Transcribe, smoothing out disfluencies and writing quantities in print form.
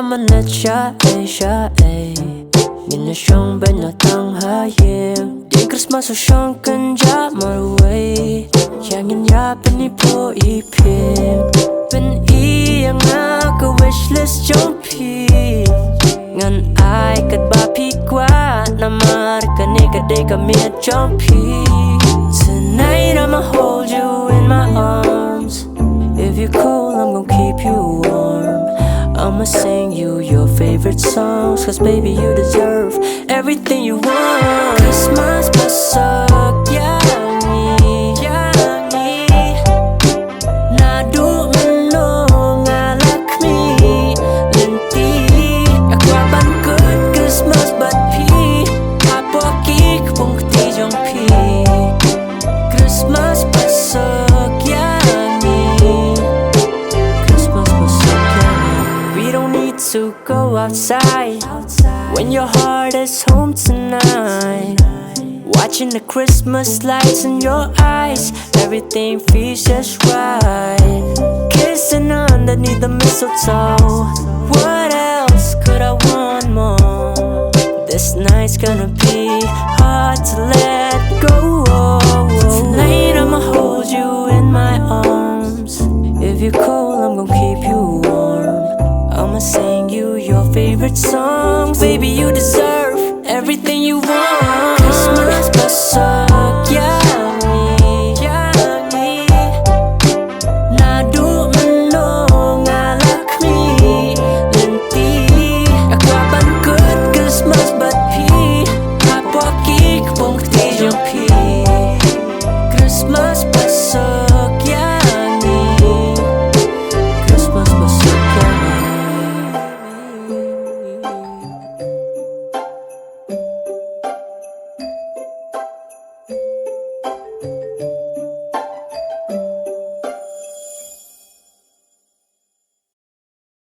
I'ma let shaei, shaei mynno shong mynno tang iing. Dieng Christmas shong kynjah marwei. Ngin Pyni phuh phieng. Ianga wishlist jong Ngan katba Kwah namar kane miet jong. Tonight I'ma hold you in my arms. If you're cold, I'm gon' keep you warm. I'ma sing you your favorite songs, cause baby you deserve everything you want. Christmas Basuk Iangi, Naduh khmih, lynti. Kwah good Christmas but phuh, Hapoh kpung-kti jong. Christmas Basuk Iangi, Christmas Basuk Iangi. We don't need to go outside when your heart is home tonight. Watching the Christmas lights in your eyes, everything feels just right. Kissing underneath the mistletoe, what else could I want more? This night's gonna be hard to let go. Tonight I'ma hold you in my arms. If you're cold, I'm gon' keep you warm. I'ma sing you your favorite songs. Baby, you